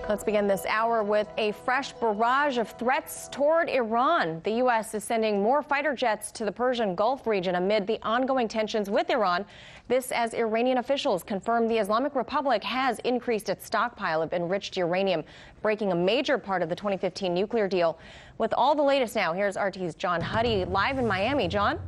Let's begin this hour with a fresh barrage of threats toward Iran. The U.S. is sending more fighter jets to the Persian Gulf region amid the ongoing tensions with Iran. This as Iranian officials confirm the Islamic Republic has increased its stockpile of enriched uranium, breaking a major part of the 2015 nuclear deal. With all the latest now, here's RT's John Huddy live in Miami. John?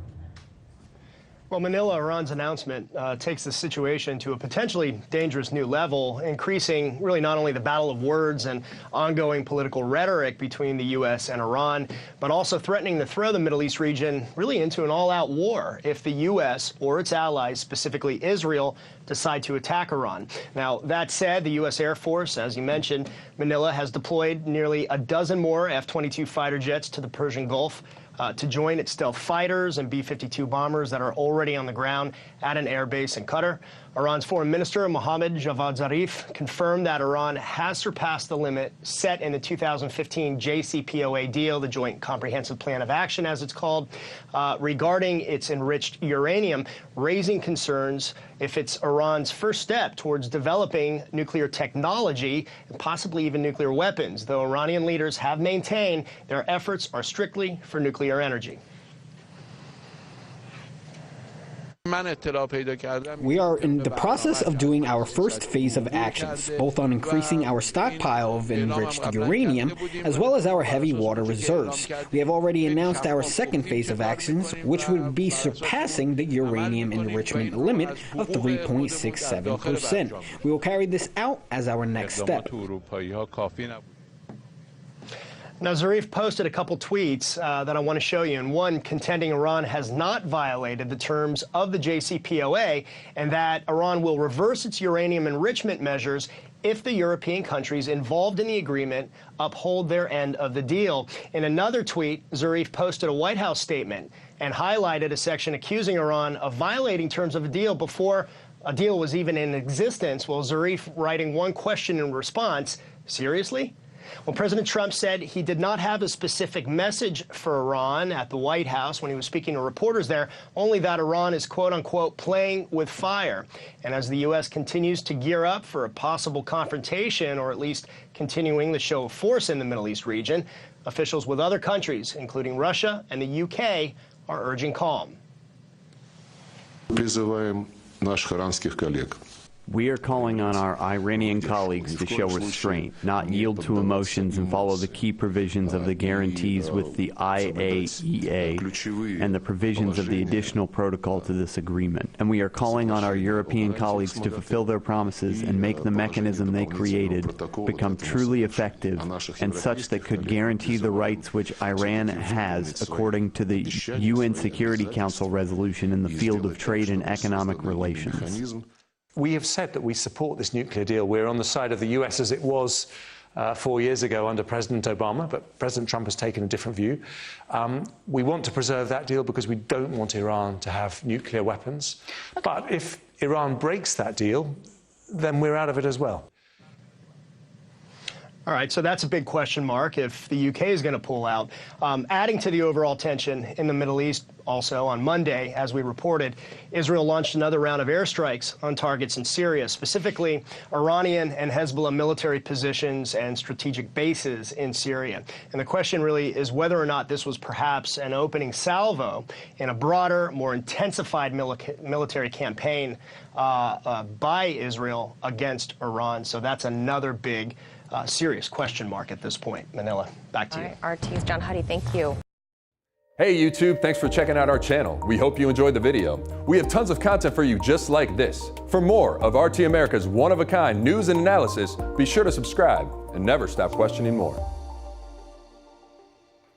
Well, Manila, Iran's announcement takes the situation to a potentially dangerous new level, increasing really not only the battle of words and ongoing political rhetoric between the U.S. and Iran, but also threatening to throw the Middle East region really into an all-out war if the U.S. or its allies, specifically Israel, decide to attack Iran. Now, that said, the U.S. Air Force, as you mentioned, Manila has deployed nearly a dozen more F-22 fighter jets to the Persian Gulf to join its stealth fighters and B-52 bombers that are already on the ground at an air base in Qatar. Iran's Foreign Minister Mohammad Javad Zarif confirmed that Iran has surpassed the limit set in the 2015 JCPOA deal, the Joint Comprehensive Plan of Action, as it's called, regarding its enriched uranium, raising concerns if it's Iran's first step towards developing nuclear technology and possibly even nuclear weapons, though Iranian leaders have maintained their efforts are strictly for nuclear energy. We are in the process of doing our first phase of actions, both on increasing our stockpile of enriched uranium, as well as our heavy water reserves. We have already announced our second phase of actions, which would be surpassing the uranium enrichment limit of 3.67%. We will carry this out as our next step. Now, Zarif posted a couple tweets that I want to show you, and one contending Iran has not violated the terms of the JCPOA and that Iran will reverse its uranium enrichment measures if the European countries involved in the agreement uphold their end of the deal. In another tweet, Zarif posted a White House statement and highlighted a section accusing Iran of violating terms of a deal before a deal was even in existence. Well, Zarif writing one question in response, seriously? Well, President Trump said he did not have a specific message for Iran at the White House when he was speaking to reporters there, only that Iran is, quote-unquote, playing with fire. And as the U.S. continues to gear up for a possible confrontation, or at least continuing the show of force in the Middle East region, officials with other countries, including Russia and the U.K., are urging calm. We are calling on our Iranian colleagues to show restraint, not yield to emotions, and follow the key provisions of the guarantees with the IAEA and the provisions of the additional protocol to this agreement. And we are calling on our European colleagues to fulfill their promises and make the mechanism they created become truly effective and such that could guarantee the rights which Iran has according to the UN Security Council resolution in the field of trade and economic relations. We have said that we support this nuclear deal. We're on the side of the US as it was 4 years ago under President Obama, but President Trump has taken a different view. We want to preserve that deal because we don't want Iran to have nuclear weapons. Okay. But if Iran breaks that deal, then we're out of it as well. All right, so that's a big question mark if the UK is going to pull out. Adding to the overall tension in the Middle East, also on Monday, as we reported, Israel launched another round of airstrikes on targets in Syria, specifically Iranian and Hezbollah military positions and strategic bases in Syria. And the question really is whether or not this was perhaps an opening salvo in a broader, more intensified military campaign by Israel against Iran. So that's another big serious question mark at this point. Manila, back to you. All right, RT's John Huddy, thank you. Hey YouTube, thanks for checking out our channel. We hope you enjoyed the video. We have tons of content for you just like this. For more of RT America's one-of-a-kind news and analysis, be sure to subscribe and never stop questioning more.